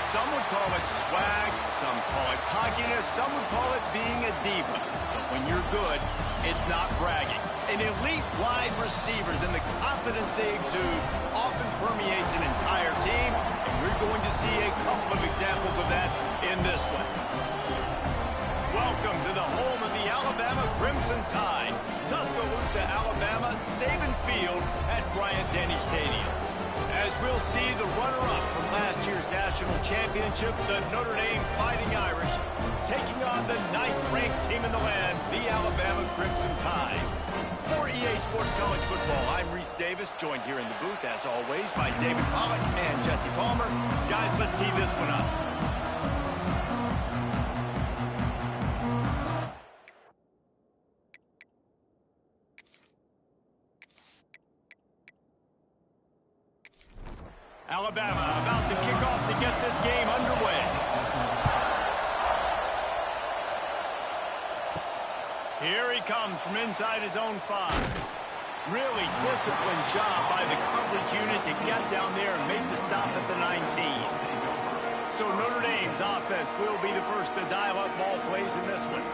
Some would call it swag, some call it cockiness, some would call it being a diva. But when you're good, it's not bragging. An elite wide receivers and the confidence they exude often permeates an entire team, and we're going to see a couple of examples of that in this one. Welcome to the home of the Alabama Crimson Tide, Tuscaloosa, Alabama, Saban Field at Bryant-Denny Stadium. As we'll see the runner-up from last year's national championship, the Notre Dame Fighting Irish, taking on the 9th-ranked team in the land, the Alabama Crimson Tide. For EA Sports College Football, I'm Reese Davis, joined here in the booth, as always, by David Pollack and Jesse Palmer. Guys, let's tee this one up. Alabama about to kick off to get this game underway. Here he comes from inside his own 5. Really disciplined job by the coverage unit to get down there and make the stop at the 19. So Notre Dame's offense will be the first to dial up ball plays in this one.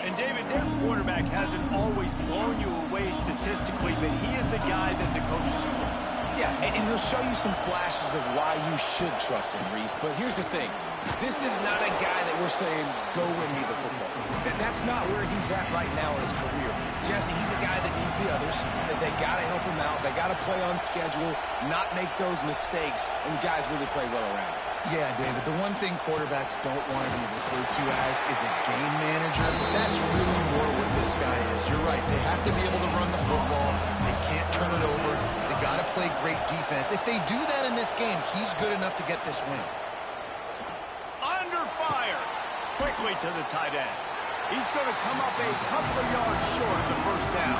And David, their quarterback hasn't always blown you away statistically, but he is a guy that the coaches trust. Yeah, and he'll show you some flashes of why you should trust him, Reese. But here's the thing. This is not a guy that we're saying, go win me the football. That's not where he's at right now in his career. Jesse, he's a guy that needs the others. That they got to help him out. They got to play on schedule, not make those mistakes, and guys really play well around him. Yeah, David, the one thing quarterbacks don't want to be referred to as is a game manager. That's really more what this guy is. You're right. They have to be able to run the football. They can't turn it over. They got to play great defense. If they do that in this game, he's good enough to get this win. Under fire. Quickly to the tight end. He's going to come up a couple of yards short of the first down.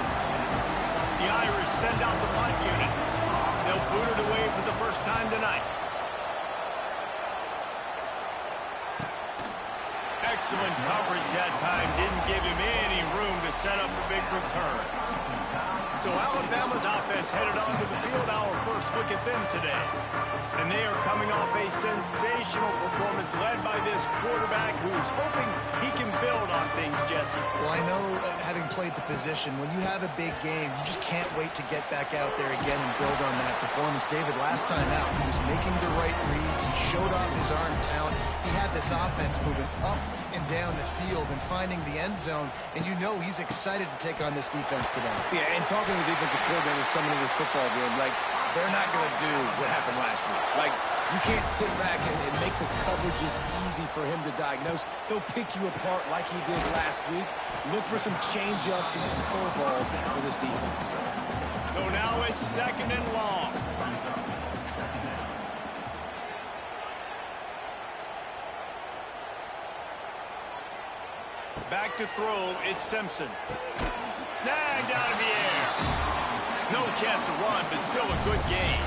The Irish send out the punt unit. They'll boot it away for the first time tonight. Excellent coverage that time. Didn't give him any room to set up a big return. So Alabama's offense headed onto the field. Our first look at them today. And they are coming off a sensational performance led by this quarterback who's hoping he can build on things, Jesse. Well, I know, having played the position, when you have a big game, you just can't wait to get back out there again and build on that performance. David, last time out, he was making the right reads. He showed off his arm talent. He had this offense moving up and down the field and finding the end zone, and you know he's excited to take on this defense today. Yeah, and talking to the defensive coordinators coming into this football game, like, they're not going to do what happened last week. Like, you can't sit back and make the coverages easy for him to diagnose. He'll pick you apart like he did last week. Look for some change-ups and some curveballs for this defense. So now it's 2nd and long. Back to throw, it's Simpson. Snagged out of the air. No chance to run, but still a good game.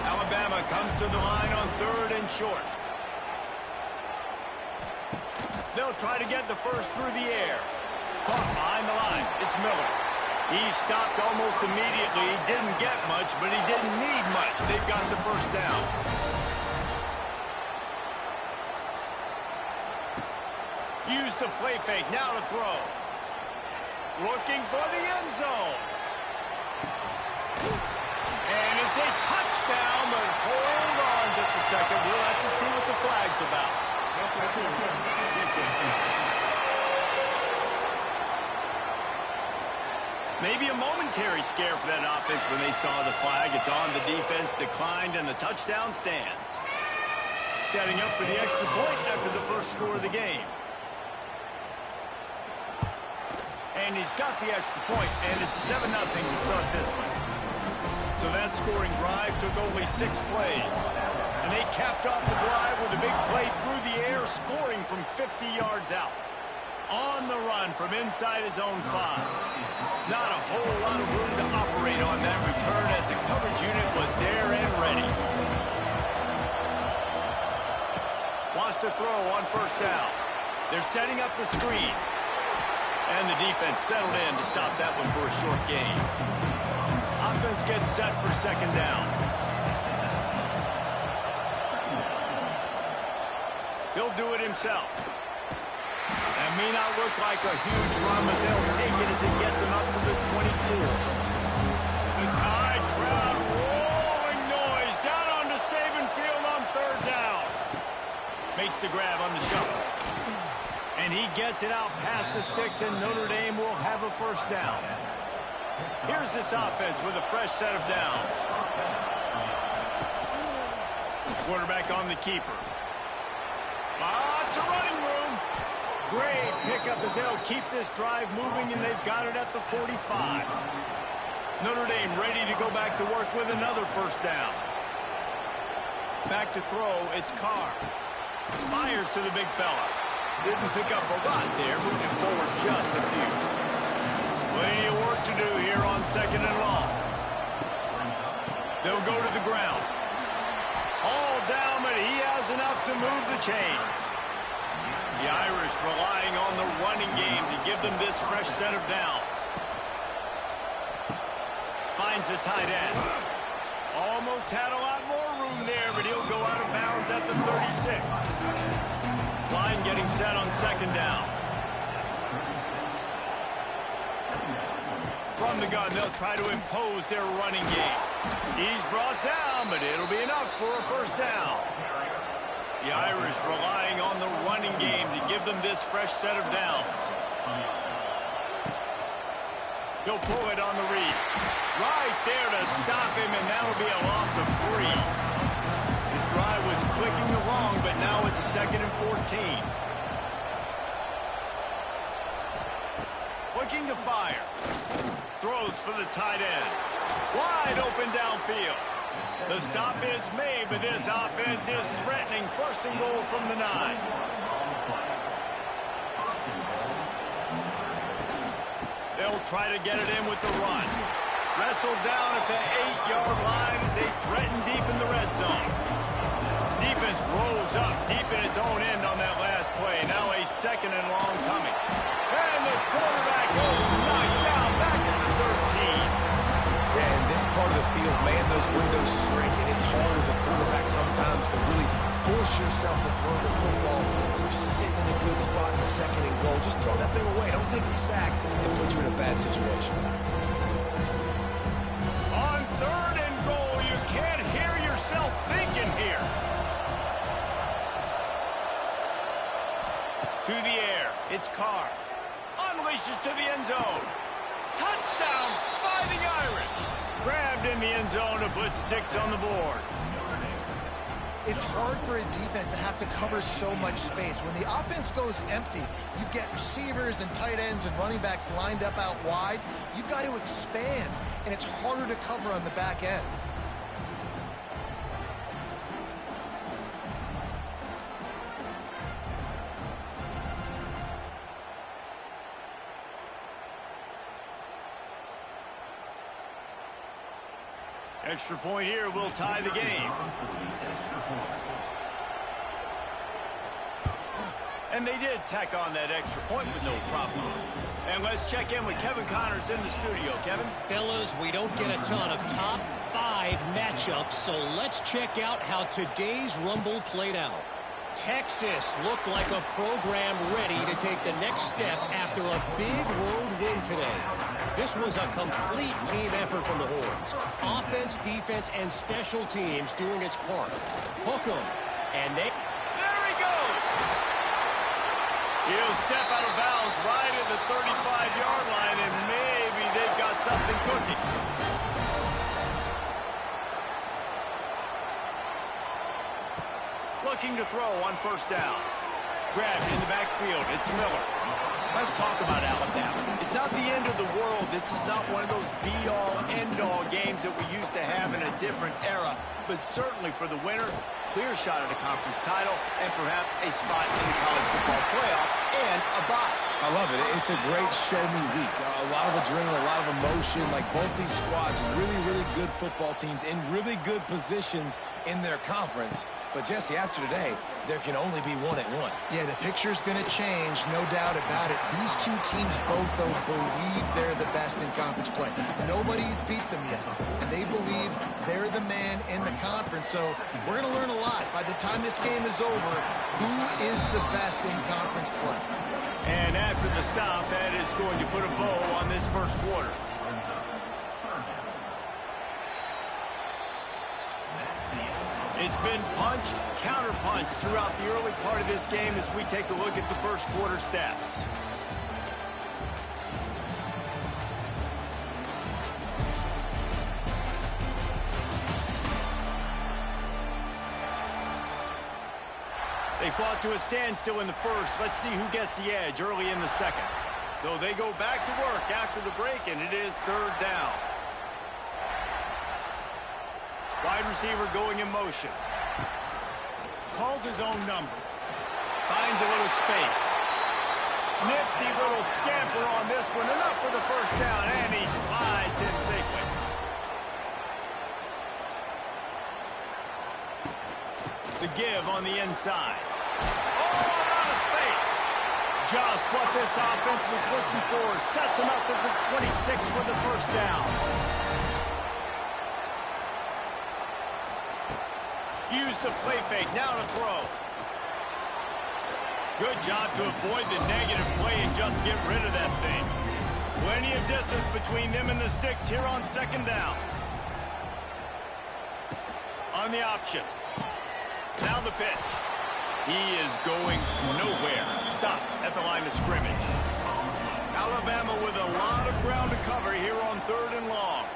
Alabama comes to the line on 3rd and short. They'll try to get the first through the air. Caught behind the line. It's Miller. He stopped almost immediately. He didn't get much, but he didn't need much. They've got the first down. Use the play fake. Now to throw. Looking for the end zone. And it's a touchdown, but hold on just a second. We'll have to see what the flag's about. Maybe a momentary scare for that offense when they saw the flag. It's on, the defense declined, and the touchdown stands. Setting up for the extra point after the first score of the game. And he's got the extra point, and it's 7-0 to start this one. So that scoring drive took only 6 plays. And they capped off the drive with a big play through the air, scoring from 50 yards out. On the run from inside his own 5. Not a whole lot of room to operate on that return as the coverage unit was there and ready. Wants to throw on first down. They're setting up the screen. And the defense settled in to stop that one for a short gain. Offense gets set for 2nd down. He'll do it himself. That may not look like a huge run, but they'll take it as it gets him up to the 24. The Tide crowd rolling noise down onto Saban Field on third down. Makes the grab on the shovel. And he gets it out past the sticks, and Notre Dame will have a first down. Here's this offense with a fresh set of downs. Quarterback on the keeper. Lots of running room. Great pickup as they'll keep this drive moving, and they've got it at the 45. Notre Dame ready to go back to work with another first down. Back to throw, it's Carr. Fires to the big fella. Didn't pick up a lot there, moving forward just a few. Plenty of work to do here on second and long. They'll go to the ground. All down, but he has enough to move the chains. The Irish relying on the running game to give them this fresh set of downs. Finds the tight end. Almost had a lot more room there, but he'll go out of bounds at the 36. Line getting set on second down. From the gun, they'll try to impose their running game. He's brought down, but it'll be enough for a first down. The Irish relying on the running game to give them this fresh set of downs. He'll pull it on the read. Right there to stop him, and that'll be a loss of 3. His drive was clicking along, but now it's 2nd and 14. Looking to fire. Throws for the tight end. Wide open downfield. The stop is made, but this offense is threatening. 1st and goal from the 9. They'll try to get it in with the run. Wrestled down at the 8-yard line as they threaten deep in the red zone. Defense rolls up deep in its own end on that last play. Now a 2nd and long coming. And the quarterback goes knocked down back at the 13. Yeah, in this part of the field, man, those windows shrink, and it's hard as a quarterback sometimes to really force yourself to throw the football. You're sitting in a good spot in 2nd and goal. Just throw that thing away. Don't take the sack and put you in a bad situation. On 3rd and goal, you can't hear yourself thinking here. To the air, it's Carr. Unleashes to the end zone. Touchdown, Fighting Irish. Grabbed in the end zone to put 6 on the board. It's hard for a defense to have to cover so much space. When the offense goes empty, you get receivers and tight ends and running backs lined up out wide. You've got to expand, and it's harder to cover on the back end. Extra point here will tie the game. And they did tack on that extra point with no problem. And let's check in with Kevin Connors in the studio. Kevin? Fellas, we don't get a ton of top 5 matchups, so let's check out how today's Rumble played out. Texas looked like a program ready to take the next step after a big road win today. This was a complete team effort from the Horns. Offense, defense, and special teams doing its part. Hook 'em, and they... There he goes! He'll step out of bounds right at the 35-yard line, and maybe they've got something cooking. Looking to throw on first down. Grabbed in the backfield. It's Miller. Let's talk about Alabama. It's not the end of the world. This is not one of those be-all, end-all games that we used to have in a different era. But certainly for the winner, clear shot at a conference title and perhaps a spot in the college football playoff and a bye. I love it. It's a great show-me week. A lot of adrenaline, a lot of emotion. Like both these squads, really, really good football teams in really good positions in their conference. But, Jesse, after today, there can only be one at one. Yeah, the picture's going to change, no doubt about it. These two teams both, though, believe they're the best in conference play. Nobody's beat them yet, and they believe they're the man in the conference. So we're going to learn a lot. By the time this game is over, who is the best in conference play? And after the stop, that is going to put a bow on this first quarter. It's been punch, counter-punch throughout the early part of this game as we take a look at the first quarter stats. They fought to a standstill in the first. Let's see who gets the edge early in the second. So they go back to work after the break, and it is third down. Wide receiver going in motion. Calls his own number. Finds a little space. Nifty little scamper on this one. Enough for the first down, and he slides in safely. The give on the inside. Oh, out of space. Just what this offense was looking for. Sets him up at the 26 for the first down. Use the play fake, now to throw. Good job to avoid the negative play and just get rid of that thing. Plenty of distance between them and the sticks here on second down. On the option. Now the pitch. He is going nowhere. Stop at the line of scrimmage. Alabama with a lot of ground to cover here on third and long.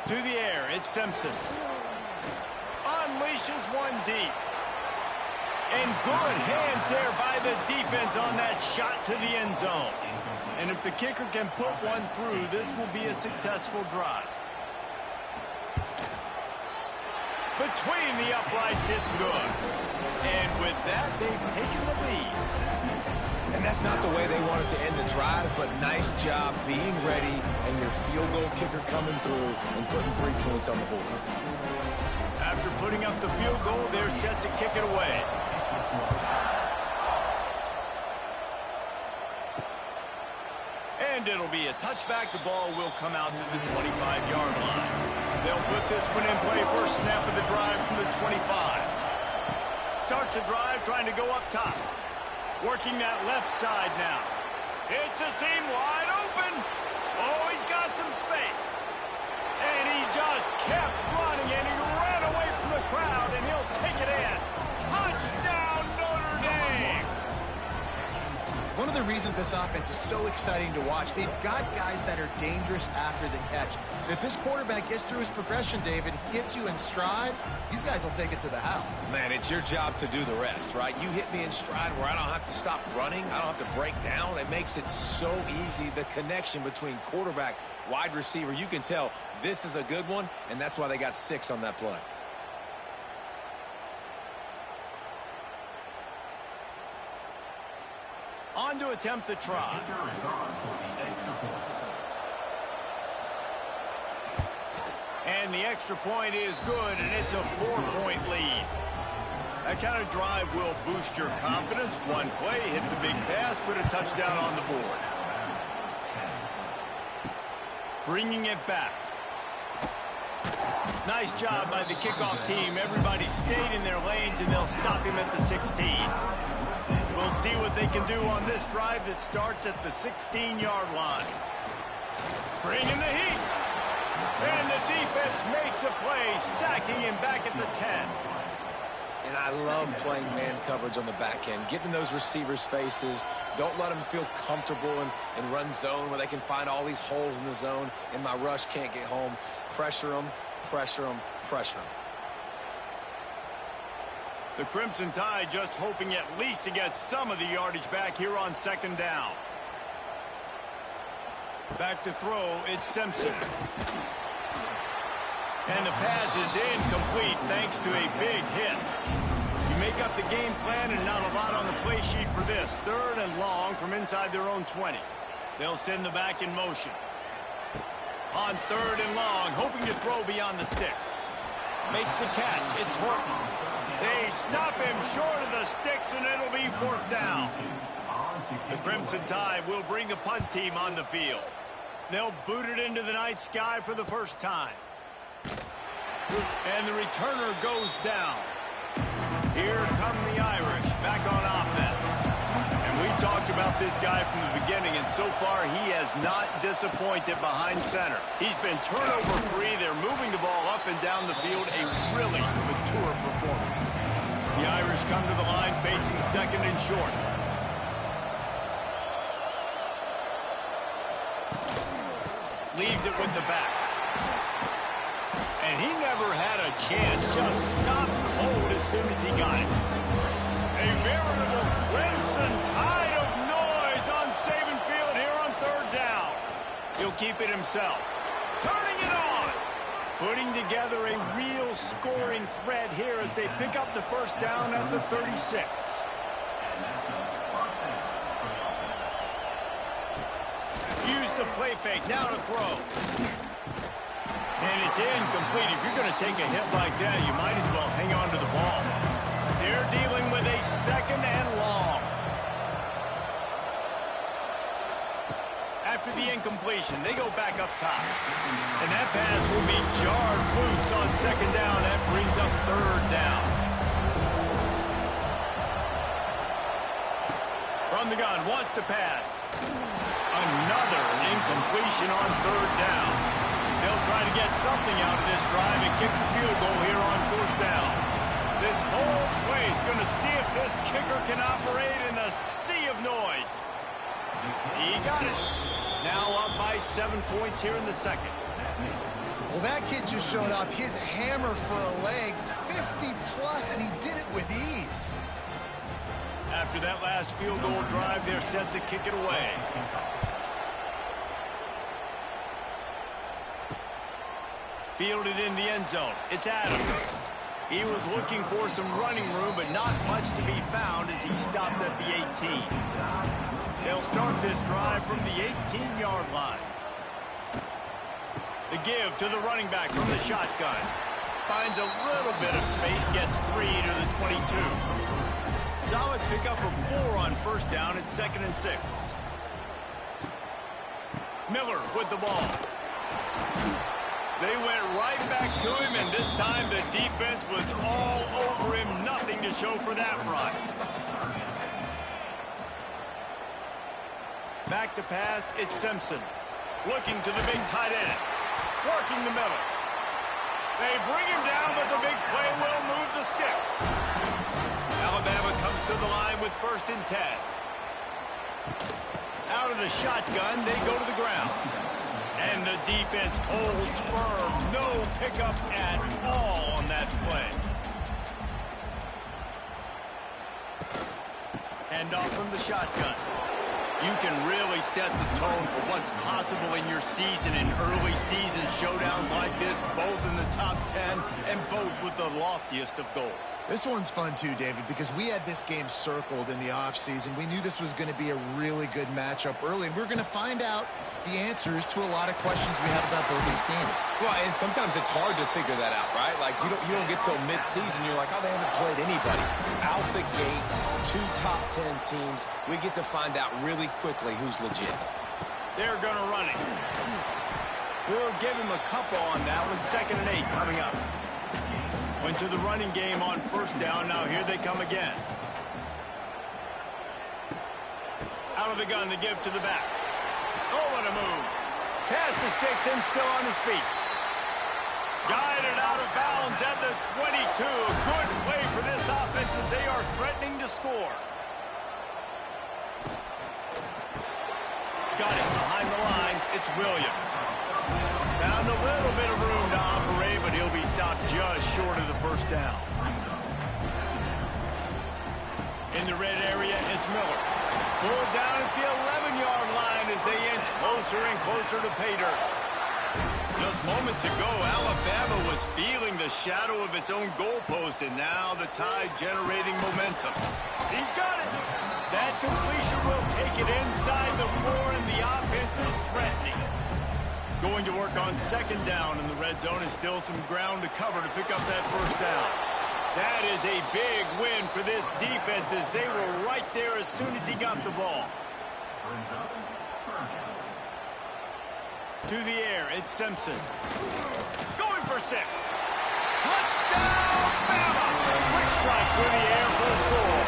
To the air, it's Simpson. Unleashes one deep. And good hands there by the defense on that shot to the end zone. And if the kicker can put one through, this will be a successful drive. Between the uprights, it's good. And with that, they've taken the lead. And that's not the way they wanted to end the drive, but nice job being ready and your field goal kicker coming through and putting 3 points on the board. After putting up the field goal, they're set to kick it away. And it'll be a touchback. The ball will come out to the 25-yard line. They'll put this one in play. First snap of the drive from the 25. Starts a drive trying to go up top. Working that left side now. It's a seam wide open. Oh, he's got some space. And he just kept running, and he ran away from the crowd, and he'll take it in. Touchdown, Notre Dame! One of the reasons this offense is so exciting to watch, they've got guys that are dangerous after the catch. If this quarterback gets through his progression, David, hits you in stride, these guys will take it to the house. Man, it's your job to do the rest, right? You hit me in stride where I don't have to stop running. I don't have to break down. It makes it so easy, the connection between quarterback, wide receiver. You can tell this is a good one, and that's why they got 6 on that play. On to attempt the try. And the extra point is good, and it's a 4-point lead. That kind of drive will boost your confidence. One play, hit the big pass, put a touchdown on the board. Bringing it back. Nice job by the kickoff team. Everybody stayed in their lanes, and they'll stop him at the 16. We'll see what they can do on this drive that starts at the 16-yard line. Bringing the heat. And the defense makes a play, sacking him back at the 10. And I love playing man coverage on the back end, getting those receivers' faces. Don't let them feel comfortable and run zone where they can find all these holes in the zone, and my rush can't get home. Pressure them, pressure them, pressure them. The Crimson Tide just hoping at least to get some of the yardage back here on second down. Back to throw, it's Simpson. And the pass is incomplete thanks to a big hit. You make up the game plan and not a lot on the play sheet for this. Third and long from inside their own 20. They'll send the back in motion. On third and long, hoping to throw beyond the sticks. Makes the catch. It's Horton. They stop him short of the sticks, and it'll be fourth down. The Crimson Tide will bring the punt team on the field. They'll boot it into the night sky for the first time. And the returner goes down. Here come the Irish back on offense. And we talked about this guy from the beginning, and so far he has not disappointed behind center. He's been turnover-free. They're moving the ball up and down the field. A really mature performance. The Irish come to the line facing second and short. Leaves it with the back. And he never had a chance. Just stopped cold as soon as he got it. A veritable Crimson Tide of noise on Saban Field here on third down. He'll keep it himself. Turning it on. Putting together a real scoring threat here as they pick up the first down at the 36. Use the play fake. Now to throw. And it's incomplete. If you're going to take a hit like that, you might as well hang on to the ball. They're dealing with a second and long. After the incompletion, they go back up top. And that pass will be jarred loose on second down. That brings up third down. From the gun, wants to pass. Another incompletion on third down. They'll try to get something out of this drive and kick the field goal here on fourth down. This whole play is going to see if this kicker can operate in the sea of noise. He got it. Now up by 7 points here in the second. Well, that kid just showed off his hammer for a leg, 50-plus, and he did it with ease. After that last field goal drive, they're set to kick it away. Fielded in the end zone. It's Adams. He was looking for some running room, but not much to be found as he stopped at the 18. They'll start this drive from the 18-yard line. The give to the running back from the shotgun. Finds a little bit of space, gets 3 to the 22. Solid pickup of 4 on first down at 2nd and 6. Miller with the ball. They went right back to him, and this time the defense was all over him. Nothing to show for that run. Back to pass, it's Simpson. Looking to the big tight end. Working the middle. They bring him down, but the big play will move the sticks. Alabama comes to the line with 1st and 10. Out of the shotgun, they go to the ground. And the defense holds firm. No pickup at all on that play. Hand off from the shotgun. You can really set the tone for what's possible in your season in early season showdowns like this, both in the top 10 and both with the loftiest of goals. This one's fun too, David, because we had this game circled in the offseason. We knew this was going to be a really good matchup early, and we're going to find out the answers to a lot of questions we have about both these teams. Well, and sometimes it's hard to figure that out, right? Like, you don't get till mid-season, you're like, oh, they haven't played anybody. Out the gates, 2 top 10 teams, we get to find out really quickly who's legit. They're going to run it. We'll give him a couple on that one. 2nd and 8 coming up. Went to the running game on first down. Now here they come again. Out of the gun to give to the back. Oh, what a move. Pass the sticks and still on his feet. Guided out of bounds at the 22. Good play for this offense as they are threatening to score. Got it behind the line. It's Williams. Found a little bit of room to operate, but he'll be stopped just short of the first down. In the red area, it's Miller. Pulled down at the 11-yard line as they inch closer and closer to pay dirt. Just moments ago, Alabama was feeling the shadow of its own goalpost, and now the Tide generating momentum. He's got it. That completion will take it inside the 4, and the offense is threatening. Going to work on second down in the red zone, and still some ground to cover to pick up that first down. That is a big win for this defense as they were right there as soon as he got the ball. To the air, it's Simpson. Going for 6. Touchdown, Bama! Quick strike through the air for the score.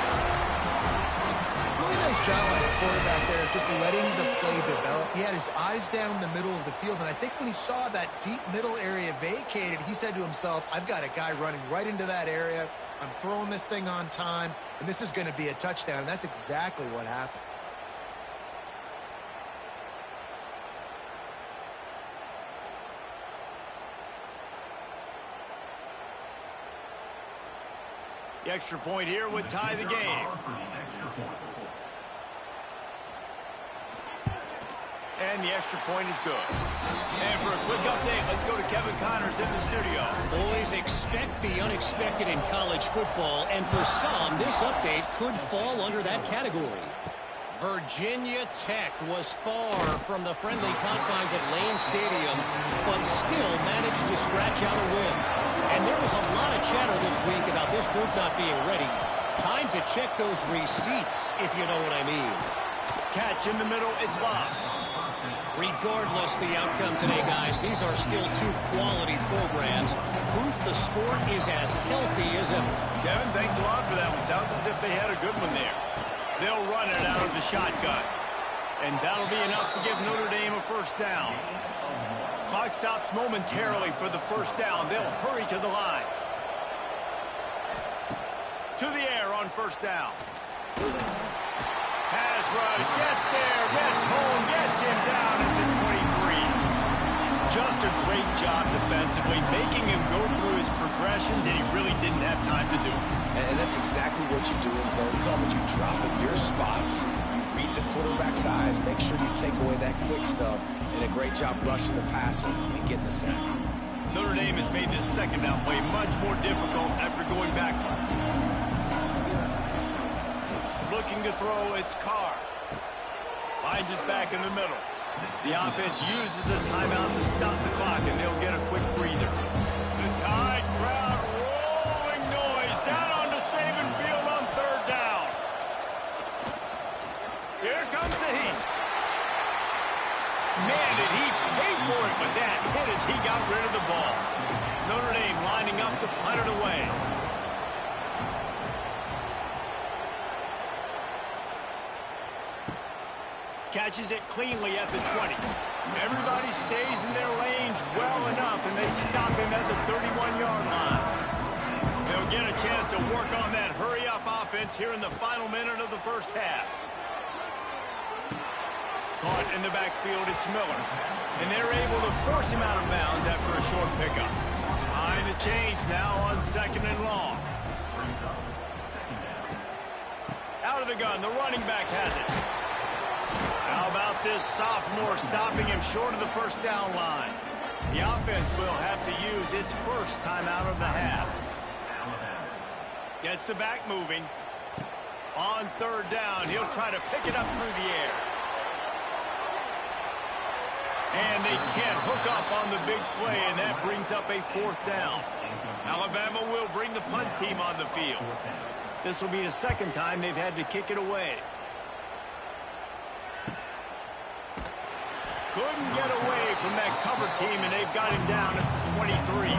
Really nice job by the quarterback there, just letting the play develop. He had his eyes down in the middle of the field, and I think when he saw that deep middle area vacated, he said to himself, I've got a guy running right into that area. I'm throwing this thing on time, and this is going to be a touchdown, and that's exactly what happened. The extra point here would tie the game. And the extra point is good. And for a quick update, let's go to Kevin Connors in the studio. Boys, expect the unexpected in college football, and for some, this update could fall under that category. Virginia Tech was far from the friendly confines of Lane Stadium, but still managed to scratch out a win. And there was a lot of chatter this week about this group not being ready. Time to check those receipts, if you know what I mean. Catch in the middle, it's Bob. Regardless the outcome today, guys, these are still two quality programs. Proof the sport is as healthy as ever. Kevin, thanks a lot for that one. Sounds as if they had a good one there. They'll run it out of the shotgun. And that'll be enough to give Notre Dame a first down. Clock stops momentarily for the first down. They'll hurry to the line. To the air on first down. Pass rush, gets there, gets home, gets him down at the 23. Just a great job defensively, making him go through his progressions, and he really didn't have time to do it. And that's exactly what you do in zone coverage. You drop in your spots, you read the quarterback's eyes, make sure you take away that quick stuff, and a great job rushing the passer and getting the sack. Notre Dame has made this second down play much more difficult after going backwards. Looking to throw, it's Carr. Finds his back in the middle. The offense uses a timeout to stop the clock, and they'll get a quick breather. The Tide crowd rolling noise down onto Saban Field on third down. Here comes the heat. Man, did he pay for it, but that hit as he got rid of the ball. Notre Dame lining up to punt it away. Catches it cleanly at the 20. Everybody stays in their lanes well enough, and they stop him at the 31-yard line. They'll get a chance to work on that hurry-up offense here in the final minute of the first half. Caught in the backfield, it's Miller. And they're able to force him out of bounds after a short pickup. Behind the chains now on second and long. Out of the gun, the running back has it. How about this sophomore stopping him short of the first down line? The offense will have to use its first timeout of the half. Gets the back moving. On third down, he'll try to pick it up through the air. And they can't hook up on the big play, and that brings up a fourth down. Alabama will bring the punt team on the field. This will be the second time they've had to kick it away. Couldn't get away from that cover team, and they've got him down at the 23.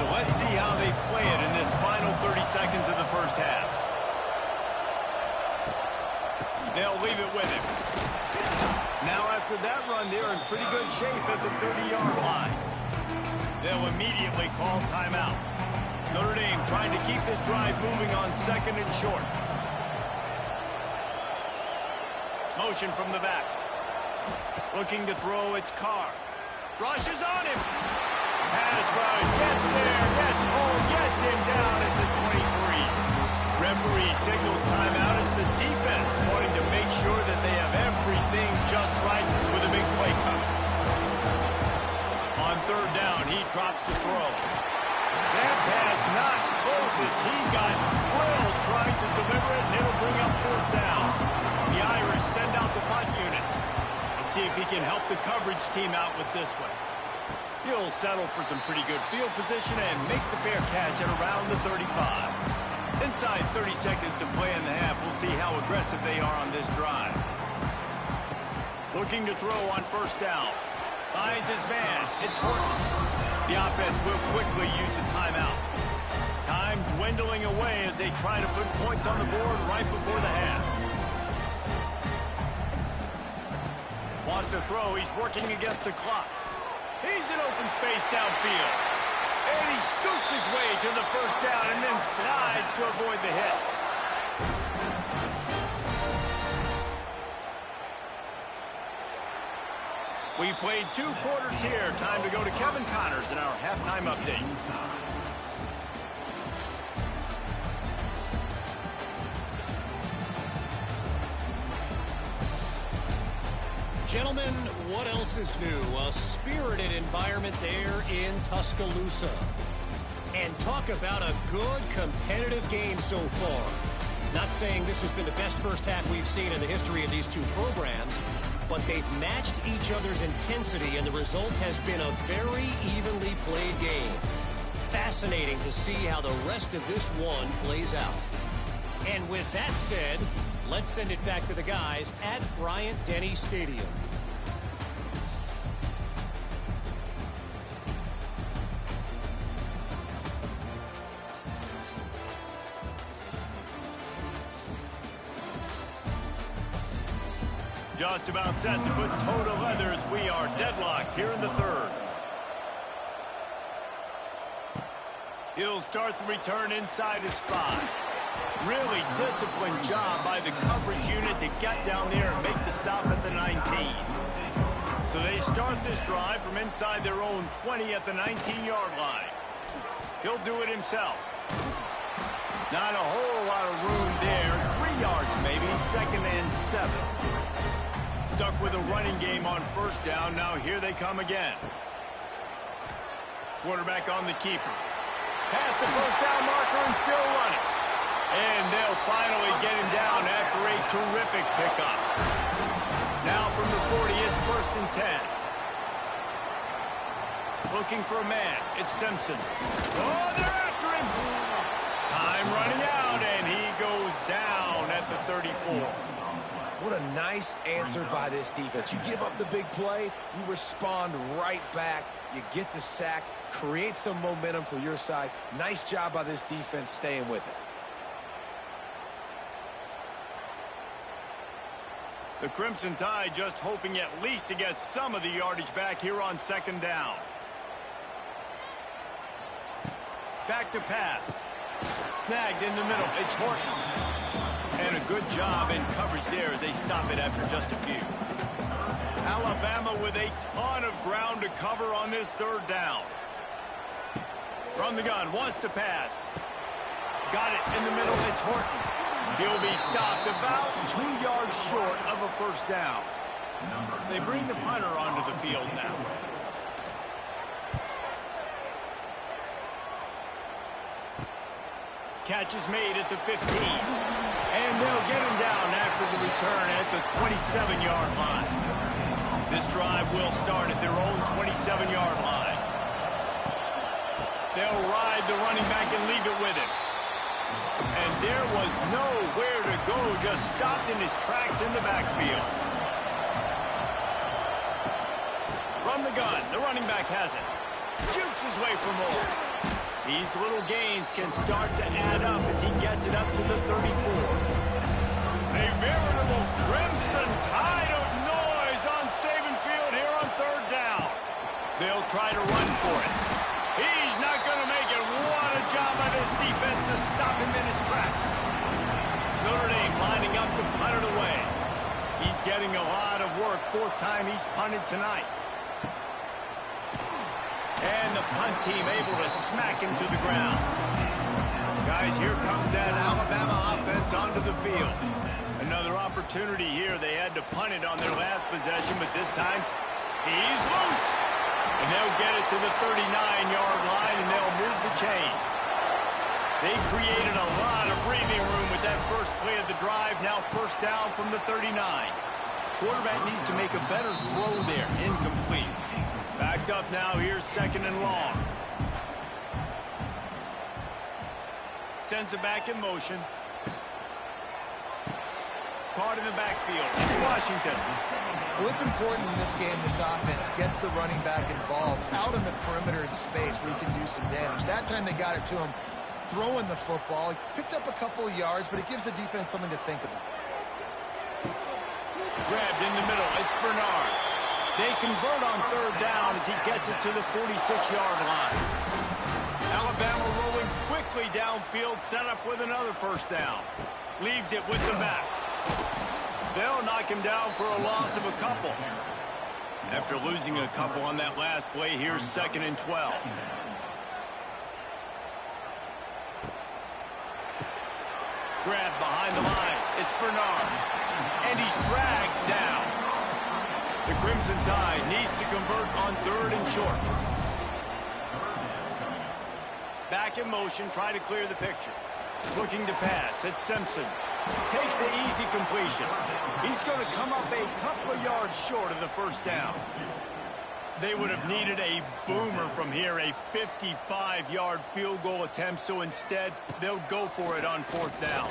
So let's see how they play it in this final 30 seconds of the first half. They'll leave it with him. Now after that run, they're in pretty good shape at the 30-yard line. They'll immediately call timeout. Notre Dame trying to keep this drive moving on second and short. Motion from the back. Looking to throw, it's Carr. Rushes on him. Pass rush, gets there, gets home, gets him down at the 23. Referee signals timeout as the defense wanting to make sure that they have everything just right with a big play coming. On third down, he drops the throw. That pass not close as he got drilled trying to deliver it, and it'll bring up fourth down. The Irish send out the punt unit. see if he can help the coverage team out with this one. He'll settle for some pretty good field position and make the fair catch at around the 35. Inside 30 seconds to play in the half. We'll see how aggressive they are on this drive. Looking to throw on first down. Finds his man. It's Horton. The offense will quickly use a timeout. Time dwindling away as they try to put points on the board right before the half. Wants to throw. He's working against the clock. He's in open space downfield. And he scoots his way to the first down and then slides to avoid the hit. We've played 2 quarters here. Time to go to Kevin Connors in our halftime update. Gentlemen, what else is new? A spirited environment there in Tuscaloosa. And talk about a good competitive game so far. Not saying this has been the best first half we've seen in the history of these 2 programs, but they've matched each other's intensity, and the result has been a very evenly played game. Fascinating to see how the rest of this one plays out. And with that said, let's send it back to the guys at Bryant-Denny Stadium. Just about set to put toe to leather as we are deadlocked here in the 3rd. He'll start the return inside his spot. Really disciplined job by the coverage unit to get down there and make the stop at the 19. So they start this drive from inside their own 20 at the 19-yard line. He'll do it himself. Not a whole lot of room there. 3 yards maybe, 2nd and 7. Stuck with a running game on first down. Now here they come again. Quarterback on the keeper. Past the first down marker and still running. And they'll finally get him down after a terrific pickup. Now from the 40, it's 1st and 10. Looking for a man. It's Simpson. Oh, they're after him. Time running out, and he goes down at the 34. What a nice answer by this defense. You give up the big play, you respond right back, you get the sack, create some momentum for your side. Nice job by this defense staying with it. The Crimson Tide just hoping at least to get some of the yardage back here on 2nd down. Back to pass. Snagged in the middle. It's Horton. And a good job in coverage there as they stop it after just a few. Alabama with a ton of ground to cover on this 3rd down. From the gun, wants to pass. Got it in the middle, it's Horton. He'll be stopped about 2 yards short of a first down. They bring the punter onto the field now. Catch is made at the 15. And they'll get him down after the return at the 27-yard line. This drive will start at their own 27-yard line. They'll ride the running back and leave it with him. And there was nowhere to go, just stopped in his tracks in the backfield. From the gun, the running back has it. Jukes his way for more. These little gains can start to add up as he gets it up to the 34. A veritable crimson tide of noise on Saban Field here on 3rd down. They'll try to run for it. He's not going to make it. What a job by this defense to stop him in his tracks. Notre Dame lining up to punt it away. He's getting a lot of work. 4th time he's punted tonight. And the punt team able to smack him to the ground. Guys, here comes that Alabama offense onto the field. Another opportunity here. They had to punt it on their last possession, but this time he's loose. And they'll get it to the 39-yard line, and they'll move the chains. They created a lot of breathing room with that first play of the drive. Now first down from the 39. quarterback needs to make a better throw there. Incomplete. Backed up now. Here's second and long. Sends it back in motion. Caught in the backfield. It's Washington. Well, it's important in this game, this offense gets the running back involved out in the perimeter in space where he can do some damage. That time they got it to him throwing the football. He picked up a couple of yards, but it gives the defense something to think about. Grabbed in the middle. It's Bernard. They convert on third down as he gets it to the 46-yard line. Alabama rolling quickly downfield, set up with another first down. Leaves it with the back. They'll knock him down for a loss of a couple. After losing a couple on that last play, here's second and 12. Grab behind the line. It's Bernard. And he's dragged down. The Crimson Tide needs to convert on third and short. Back in motion, try to clear the picture. Looking to pass. It's Simpson. Takes the easy completion. He's going to come up a couple of yards short of the first down. They would have needed a boomer from here, a 55-yard field goal attempt, so instead they'll go for it on fourth down.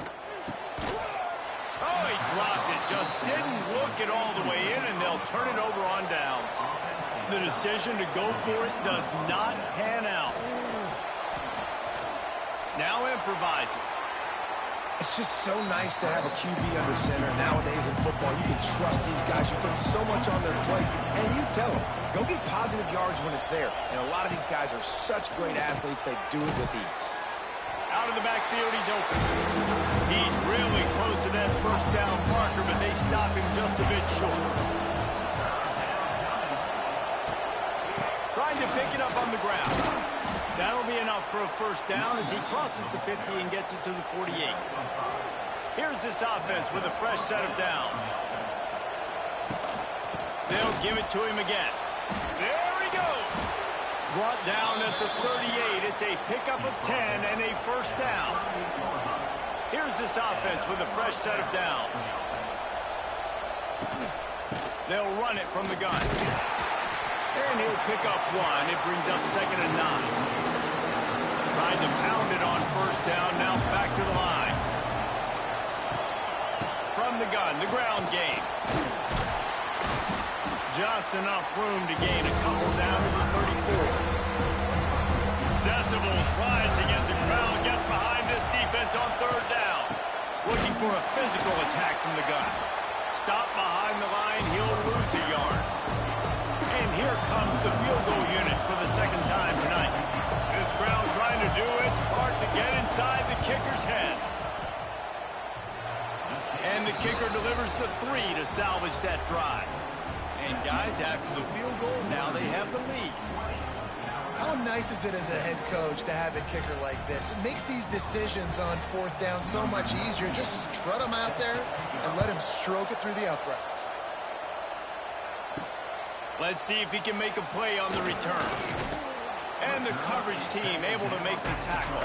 Oh, he dropped it. Just didn't look it all the way in, and they'll turn it over on downs. The decision to go for it does not pan out. Now improvising. It's just so nice to have a QB under center nowadays in football. You can trust these guys. You put so much on their plate, and you tell them, go get positive yards when it's there. And a lot of these guys are such great athletes, they do it with ease. Out of the backfield, he's open. He's really close to that first down marker, but they stop him just a bit short. Trying to pick it up on the ground. That'll be enough for a first down as he crosses the 50 and gets it to the 48. Here's this offense with a fresh set of downs. They'll give it to him again. There he goes. Brought down at the 38. It's a pickup of 10 and a first down. Here's this offense with a fresh set of downs. They'll run it from the gun. And he'll pick up one. It brings up second and 9. Trying to pound it on first down. Now back to the line. From the gun, the ground game. Just enough room to gain a couple down to the 34. Decibels rising as the crowd gets behind this defense on third down. Looking for a physical attack from the gun. Stop behind the line. He'll lose a yard. And here comes the field goal unit for the second time tonight. This crowd trying to do its part to get inside the kicker's head. And the kicker delivers the 3 to salvage that drive. And guys, after the field goal, now they have the lead. How nice is it as a head coach to have a kicker like this? It makes these decisions on fourth down so much easier. Just trot him out there and let him stroke it through the uprights. Let's see if he can make a play on the return. And the coverage team able to make the tackle.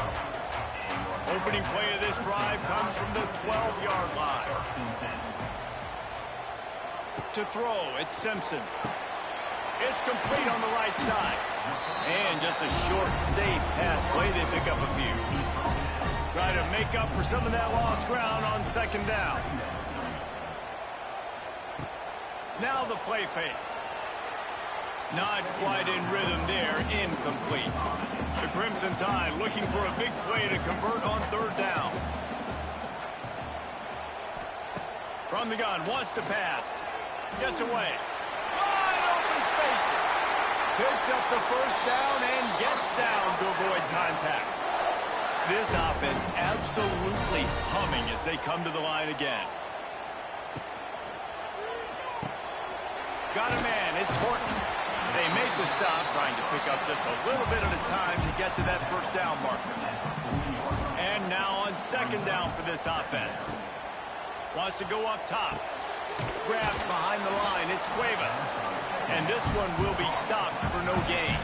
Opening play of this drive comes from the 12-yard line. To throw, it's Simpson. It's complete on the right side. And just a short, safe pass play. They pick up a few. Try to make up for some of that lost ground on second down. Now the play fake. Not quite in rhythm there. Incomplete. The Crimson Tide looking for a big play to convert on third down. From the gun, wants to pass. Gets away. Wide open spaces. Picks up the first down and gets down to avoid contact. This offense absolutely humming as they come to the line again. Got a man. It's Horton. They make the stop, trying to pick up just a little bit at a time to get to that first down marker. And now on second down for this offense. Wants to go up top. Grabbed behind the line. It's Cuevas. And this one will be stopped for no gain.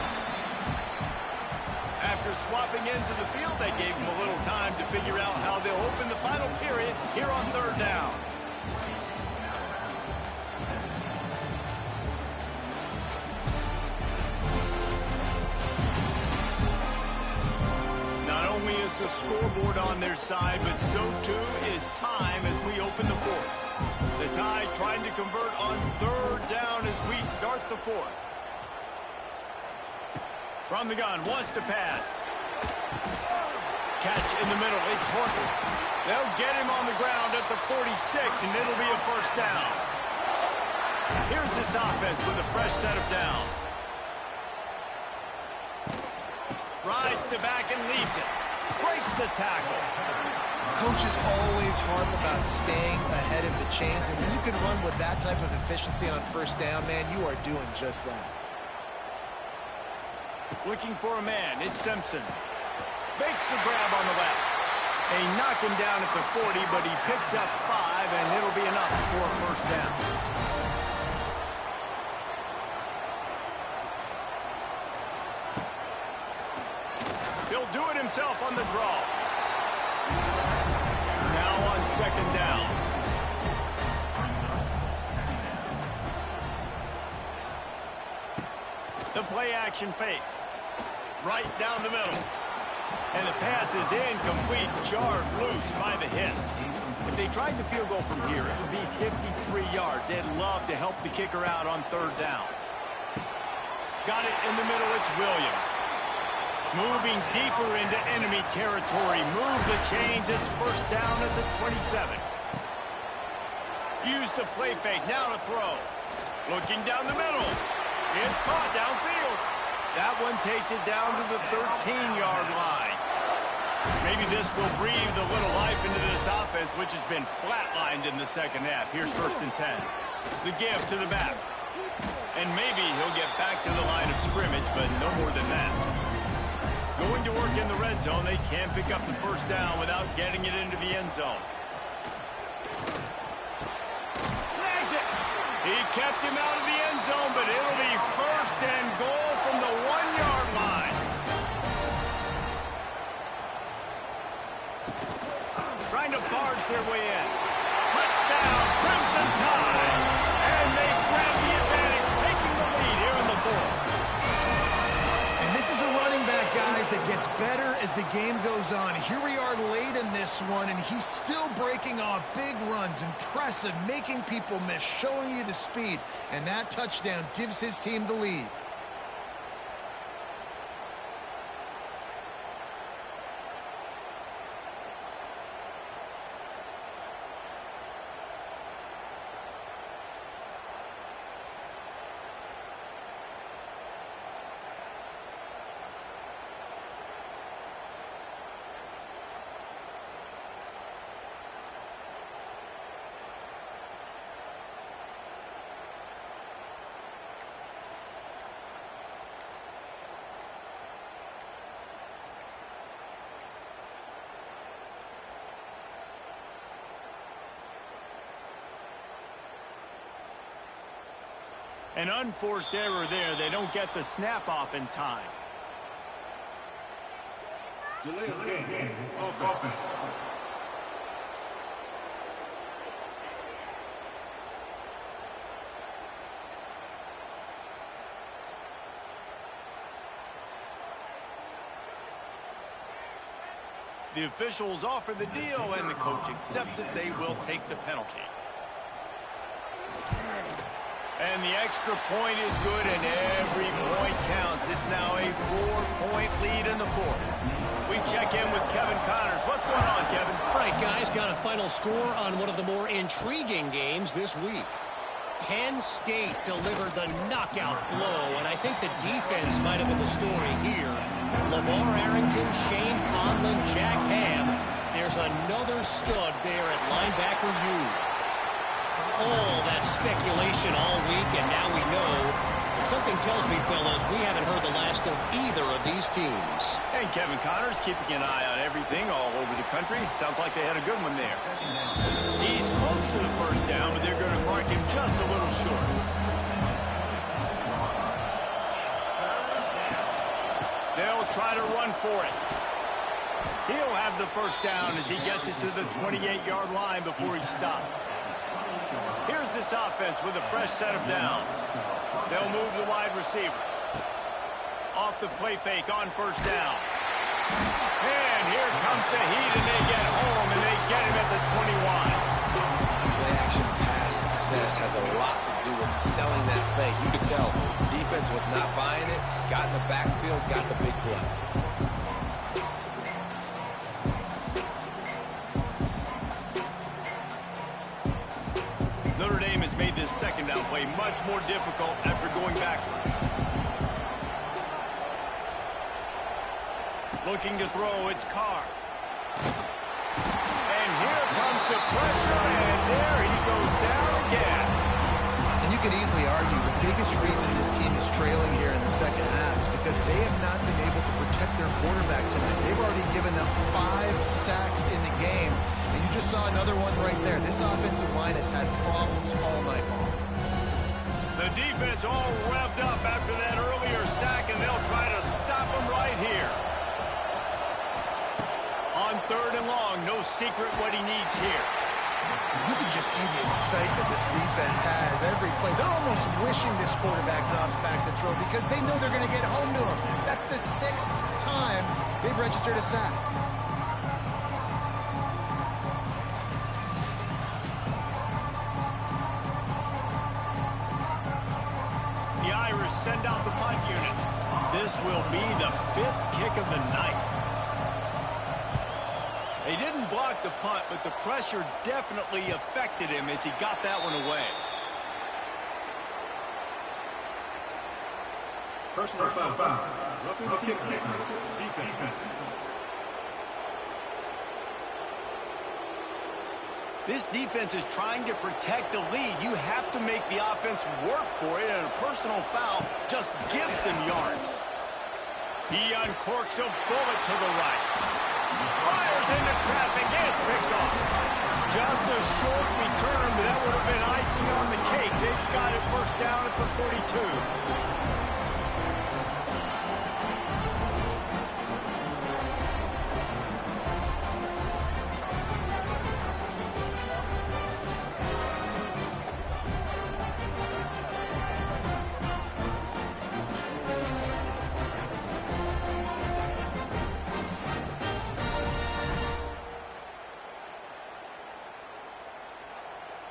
After swapping ends of the field, they gave him a little time to figure out how they'll open the final period here on third down. the scoreboard on their side, but so too is time as we open the fourth. The Tide trying to convert on third down as we start the fourth. From the gun, wants to pass. Catch in the middle, it's Horton. They'll get him on the ground at the 46, and it'll be a first down. Here's this offense with a fresh set of downs. Rides the back and leaves it. Breaks the tackle. Coaches always harp about staying ahead of the chains, and when you can run with that type of efficiency on first down, man, you are doing just that. Looking for a man, it's Simpson. Makes the grab on the left. They knock him down at the 40, but he picks up 5, and it'll be enough for a first down. He'll do it himself on the draw. Now on second down. The play action fake. Right down the middle. And the pass is incomplete. Jarred loose by the hit. If they tried the field goal from here, it would be 53 yards. They'd love to help the kicker out on third down. Got it in the middle. It's Williams. Moving deeper into enemy territory. Move the chains. It's first down at the 27. Use the play fake. Now to throw. Looking down the middle. It's caught downfield. That one takes it down to the 13-yard line. Maybe this will breathe a little life into this offense, which has been flatlined in the second half. Here's first and 10. The give to the back. And maybe he'll get back to the line of scrimmage, but no more than that. Going to work in the red zone, they can't pick up the first down without getting it into the end zone. Snags it. He kept him out of the end zone, but it'll be first and goal from the 1-yard line. Trying to barge their way in. Touchdown, Crimson Tide. And they grab the advantage, taking the lead here in the fourth. And this is a running back, guys, that gets better as the game goes on. Here we are late in this one, and he's still breaking off big runs. Impressive, making people miss, showing you the speed. And that touchdown gives his team the lead. An unforced error there. They don't get the snap off in time. Delay of game. Offense. The officials offer the deal, and the coach accepts it. They will take the penalty. And the extra point is good, and every point counts. It's now a 4-point lead in the fourth. We check in with Kevin Connors. What's going on, Kevin? All right, guys, got a final score on one of the more intriguing games this week. Penn State delivered the knockout blow, and I think the defense might have been the story here. LeVar Arrington, Shane Conlon, Jack Ham. There's another stud there at linebacker U. All that speculation all week, and now we know. Something tells me, fellas, we haven't heard the last of either of these teams. And Kevin Connors keeping an eye on everything all over the country. Sounds like they had a good one there. He's close to the first down, but they're going to mark him just a little short. They'll try to run for it. He'll have the first down as he gets it to the 28-yard line before he stopped. Here's this offense with a fresh set of downs. They'll move the wide receiver. Off the play fake on first down. And here comes the heat, and they get home, and they get him at the 21. Play-action pass success has a lot to do with selling that fake. You could tell defense was not buying it, got in the backfield, got the big play. Notre Dame has made this second down play much more difficult after going backwards. Looking to throw, it's Carr. And here comes the pressure, and there he goes down again. And you could easily argue the biggest reason this team is trailing here in the second half is because they have not been able to protect their quarterback tonight. They've already given up 5 sacks in the game, and you just saw another one right there. This offensive line has had problems all night long. The defense all revved up after that earlier sack, and they'll try to stop him right here. On 3rd and long, no secret what he needs here. You can just see the excitement this defense has every play. They're almost wishing this quarterback drops back to throw because they know they're going to get home to him. That's the 6th time they've registered a sack. The Irish send out the punt unit. This will be the 5th kick of the night. They didn't block the punt, but the pressure definitely affected him as he got that one away. Personal foul. Roughing the kicker. Defense. This defense is trying to protect the lead. You have to make the offense work for it, and a personal foul just gives them yards. He uncorks a bullet to the right. Fires into traffic, and it's picked off. Just a short return, but that would have been icing on the cake. They've got it first down at the 42.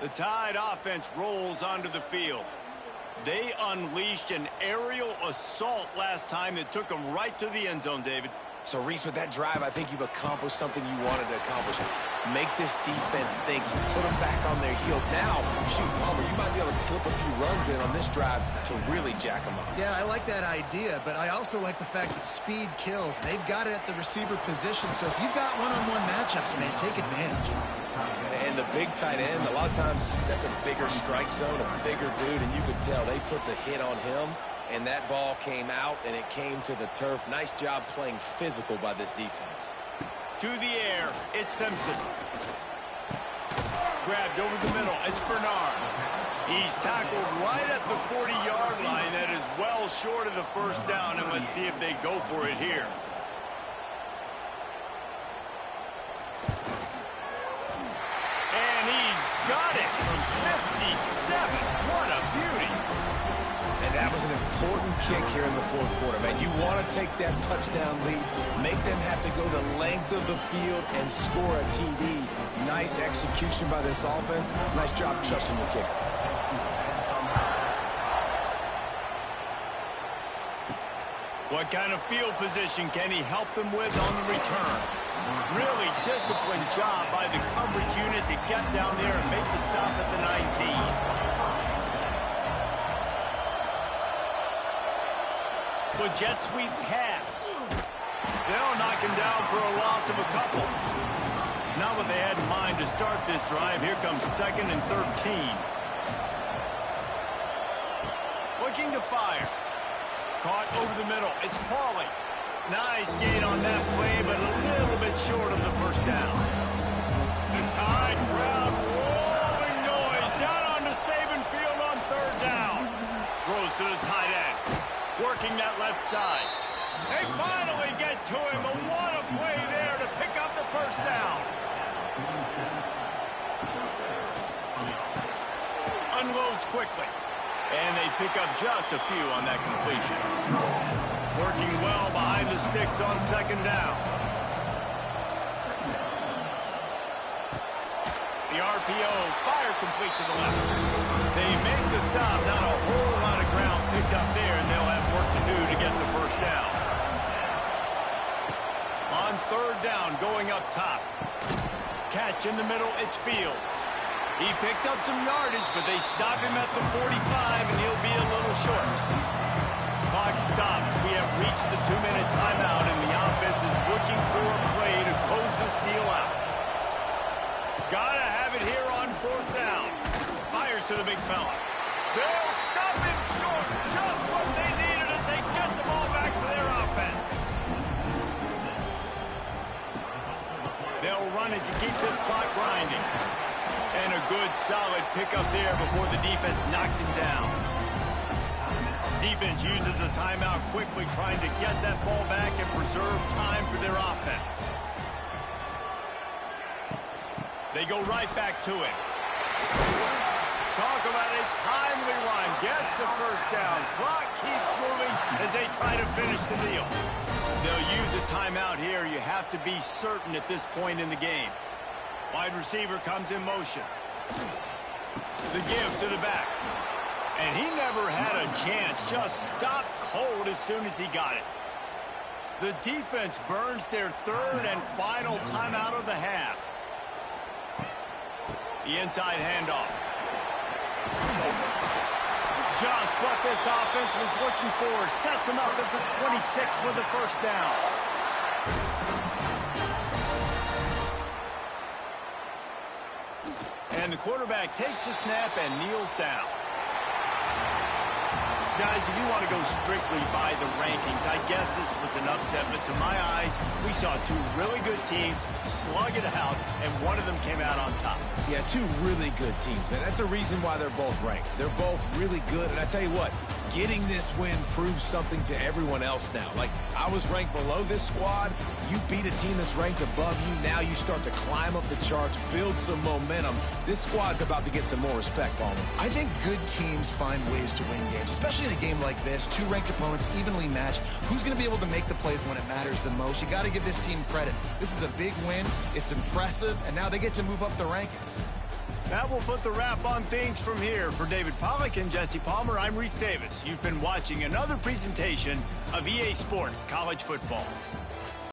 The Tide offense rolls onto the field. They unleashed an aerial assault last time that took them right to the end zone, David. So, Reese, with that drive, I think you've accomplished something you wanted to accomplish. Make this defense think. You put them back on their heels. Now, shoot, Palmer, you might be able to slip a few runs in on this drive to really jack them up. Yeah, I like that idea, but I also like the fact that speed kills. They've got it at the receiver position, so if you've got one-on-one matchups, man, take advantage. And the big tight end, a lot of times that's a bigger strike zone, a bigger dude, and you could tell they put the hit on him, and that ball came out, and it came to the turf. Nice job playing physical by this defense. To the air, it's Simpson. Grabbed over the middle, it's Bernard. He's tackled right at the 40-yard line. That is well short of the first down, and let's see if they go for it here. And he's got it from 57. What a beauty. And that was an important kick here in the 4th quarter, man. You want to take that touchdown lead, make them have to go the length of the field and score a TD. Nice execution by this offense. Nice job trusting your kicker. What kind of field position can he help them with on the return? Really disciplined job by the coverage unit to get down there and make the stop at the 19. With jet sweep pass. They'll knock him down for a loss of a couple. Not what they had in mind to start this drive. Here comes 2nd and 13. Looking to fire. Caught over the middle. It's Pauly. Nice gain on that play, but a little bit short of the first down. The Tide crowd rolling noise down onto Saban Field on 3rd down. Throws to the tight end. Working that left side. They finally get to him, but what a play there to pick up the first down. Unloads quickly. And they pick up just a few on that completion. Working well behind the sticks on second down. The RPO, fire complete to the left. They make the stop, not a whole lot of ground picked up there, and they'll have work to do to get the first down. On third down, going up top. Catch in the middle, it's Fields. He picked up some yardage, but they stop him at the 45, and he'll be a little short. Clock stops. We have reached the 2-minute timeout, and the offense is looking for a play to close this deal out. Gotta have it here on fourth down. Fires to the big fella. They'll stop him short. Just what they needed as they get the ball back to their offense. They'll run it to keep this clock grinding. And a good, solid pickup there before the defense knocks him down. Defense uses a timeout quickly, trying to get that ball back and preserve time for their offense. They go right back to it. Talk about a timely run. Gets the first down. Clock keeps moving as they try to finish the deal. They'll use a timeout here. You have to be certain at this point in the game. Wide receiver comes in motion. The give to the back. And he never had a chance. Just stopped cold as soon as he got it. The defense burns their third and final timeout of the half. The inside handoff. Just what this offense was looking for. Sets him up at the 26 with the first down. And the quarterback takes the snap and kneels down. Guys, if you want to go strictly by the rankings, I guess this was an upset, but to my eyes, we saw two really good teams slug it out, and one of them came out on top. Yeah, two really good teams, man. That's a reason why they're both ranked. They're both really good, and I tell you what, getting this win proves something to everyone else now. Like, I was ranked below this squad. You beat a team that's ranked above you. Now you start to climb up the charts, build some momentum. This squad's about to get some more respect on them. I think good teams find ways to win games, especially in a game like this. Two ranked opponents evenly matched. Who's going to be able to make the plays when it matters the most? You got to give this team credit. This is a big win. It's impressive, and now they get to move up the rankings. That will put the wrap on things from here. For David Pollack and Jesse Palmer, I'm Reese Davis. You've been watching another presentation of EA Sports College Football.